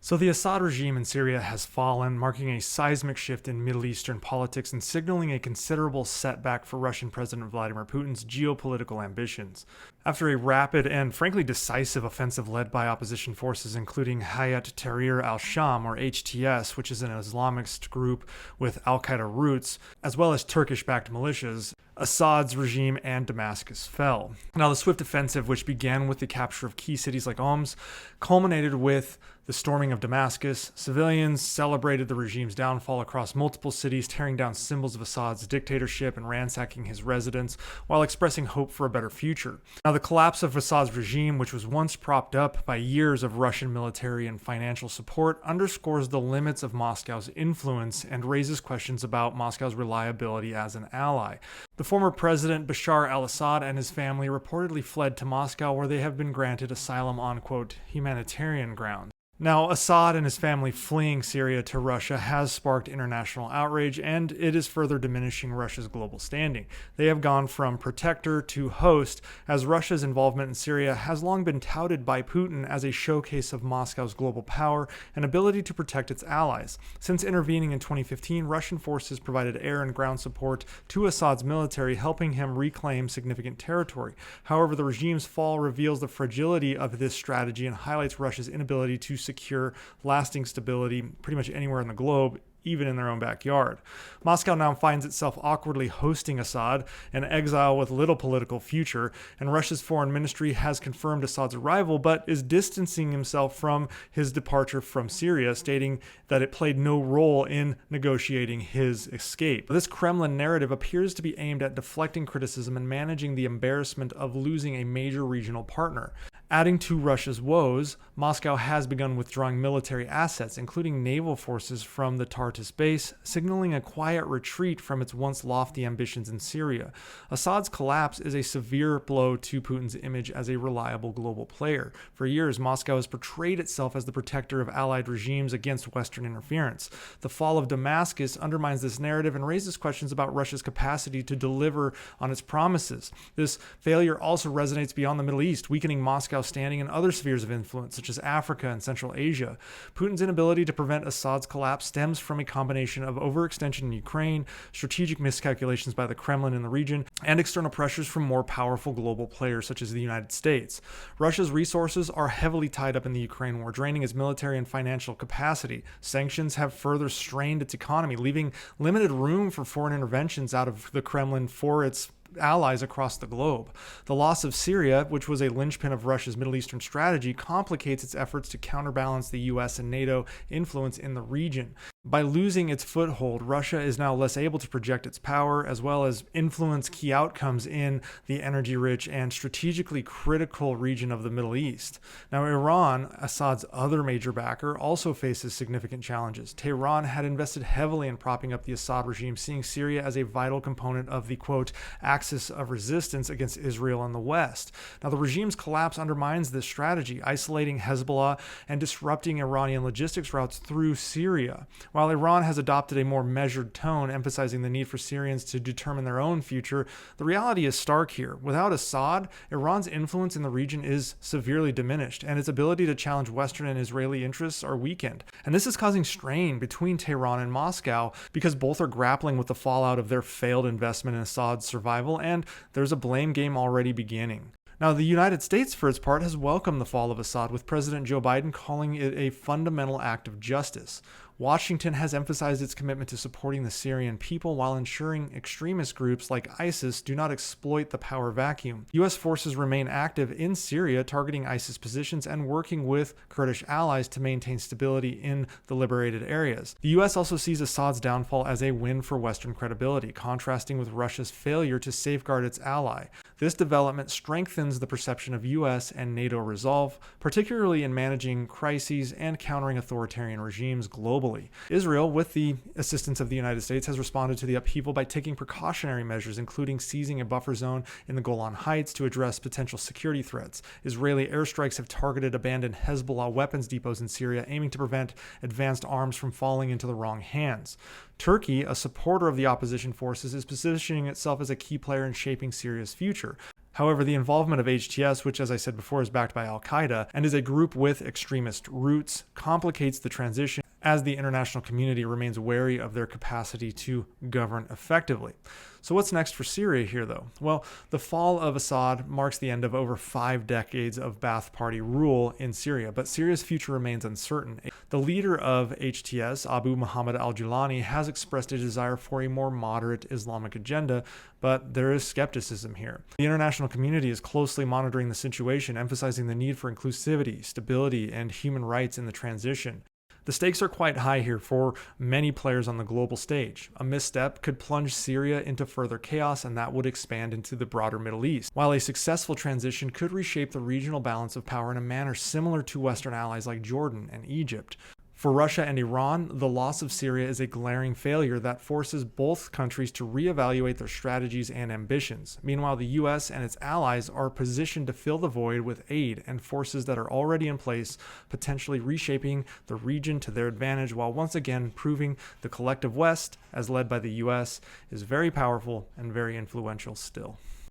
So the Assad regime in Syria has fallen, marking a seismic shift in Middle Eastern politics and signaling a considerable setback for Russian President Vladimir Putin's geopolitical ambitions. After a rapid and frankly decisive offensive led by opposition forces including Hayat Tahrir al-Sham, or HTS, which is an Islamist group with al-Qaeda roots, as well as Turkish-backed militias, Assad's regime and Damascus fell. Now, the swift offensive, which began with the capture of key cities like Homs, culminated with the storming of Damascus. Civilians celebrated the regime's downfall across multiple cities, tearing down symbols of Assad's dictatorship and ransacking his residence, while expressing hope for a better future. Now, the collapse of Assad's regime, which was once propped up by years of Russian military and financial support, underscores the limits of Moscow's influence and raises questions about Moscow's reliability as an ally. The former president Bashar al-Assad and his family reportedly fled to Moscow, where they have been granted asylum on, quote, humanitarian grounds. Now, Assad and his family fleeing Syria to Russia has sparked international outrage, and it is further diminishing Russia's global standing. They have gone from protector to host, as Russia's involvement in Syria has long been touted by Putin as a showcase of Moscow's global power and ability to protect its allies. Since intervening in 2015, Russian forces provided air and ground support to Assad's military, helping him reclaim significant territory. However, the regime's fall reveals the fragility of this strategy and highlights Russia's inability to secure lasting stability pretty much anywhere in the globe, even in their own backyard. Moscow now finds itself awkwardly hosting Assad, an exile with little political future, and Russia's foreign ministry has confirmed Assad's arrival, but is distancing himself from his departure from Syria, stating that it played no role in negotiating his escape. This Kremlin narrative appears to be aimed at deflecting criticism and managing the embarrassment of losing a major regional partner. Adding to Russia's woes, Moscow has begun withdrawing military assets, including naval forces, from the Tartus base, signaling a quiet retreat from its once lofty ambitions in Syria. Assad's collapse is a severe blow to Putin's image as a reliable global player. For years, Moscow has portrayed itself as the protector of allied regimes against Western interference. The fall of Damascus undermines this narrative and raises questions about Russia's capacity to deliver on its promises. This failure also resonates beyond the Middle East, weakening Moscow standing in other spheres of influence, such as Africa and Central Asia. Putin's inability to prevent Assad's collapse stems from a combination of overextension in Ukraine, strategic miscalculations by the Kremlin in the region, and external pressures from more powerful global players such as the United States. Russia's resources are heavily tied up in the Ukraine war, draining its military and financial capacity. Sanctions have further strained its economy, leaving limited room for foreign interventions out of the Kremlin for its allies across the globe. The loss of Syria, which was a linchpin of Russia's Middle Eastern strategy, complicates its efforts to counterbalance the US and NATO influence in the region. By losing its foothold, Russia is now less able to project its power as well as influence key outcomes in the energy-rich and strategically critical region of the Middle East. Now, Iran, Assad's other major backer, also faces significant challenges. Tehran had invested heavily in propping up the Assad regime, seeing Syria as a vital component of the, quote, axis of resistance against Israel and the West. Now, the regime's collapse undermines this strategy, isolating Hezbollah and disrupting Iranian logistics routes through Syria. While Iran has adopted a more measured tone, emphasizing the need for Syrians to determine their own future, the reality is stark here. Without Assad, Iran's influence in the region is severely diminished, and its ability to challenge Western and Israeli interests are weakened. And this is causing strain between Tehran and Moscow because both are grappling with the fallout of their failed investment in Assad's survival, and there's a blame game already beginning. Now, the United States, for its part, has welcomed the fall of Assad, with President Joe Biden calling it a fundamental act of justice. Washington has emphasized its commitment to supporting the Syrian people while ensuring extremist groups like ISIS do not exploit the power vacuum. U.S. forces remain active in Syria, targeting ISIS positions and working with Kurdish allies to maintain stability in the liberated areas. The U.S. also sees Assad's downfall as a win for Western credibility, contrasting with Russia's failure to safeguard its ally. This development strengthens the perception of U.S. and NATO resolve, particularly in managing crises and countering authoritarian regimes globally. Israel, with the assistance of the United States, has responded to the upheaval by taking precautionary measures, including seizing a buffer zone in the Golan Heights to address potential security threats. Israeli airstrikes have targeted abandoned Hezbollah weapons depots in Syria, aiming to prevent advanced arms from falling into the wrong hands. Turkey, a supporter of the opposition forces, is positioning itself as a key player in shaping Syria's future. However, the involvement of HTS, which as I said before is backed by Al-Qaeda and is a group with extremist roots, complicates the transition as the international community remains wary of their capacity to govern effectively. So what's next for Syria here, though? Well, the fall of Assad marks the end of over 5 decades of Ba'ath Party rule in Syria, but Syria's future remains uncertain. The leader of HTS, Abu Muhammad al-Julani, has expressed a desire for a more moderate Islamic agenda, but there is skepticism here. The international community is closely monitoring the situation, emphasizing the need for inclusivity, stability, and human rights in the transition. The stakes are quite high here for many players on the global stage. A misstep could plunge Syria into further chaos, and that would expand into the broader Middle East, while a successful transition could reshape the regional balance of power in a manner similar to Western allies like Jordan and Egypt. For Russia and Iran, the loss of Syria is a glaring failure that forces both countries to reevaluate their strategies and ambitions. Meanwhile, the US and its allies are positioned to fill the void with aid and forces that are already in place, potentially reshaping the region to their advantage, while once again proving the collective West, as led by the US, is very powerful and very influential still.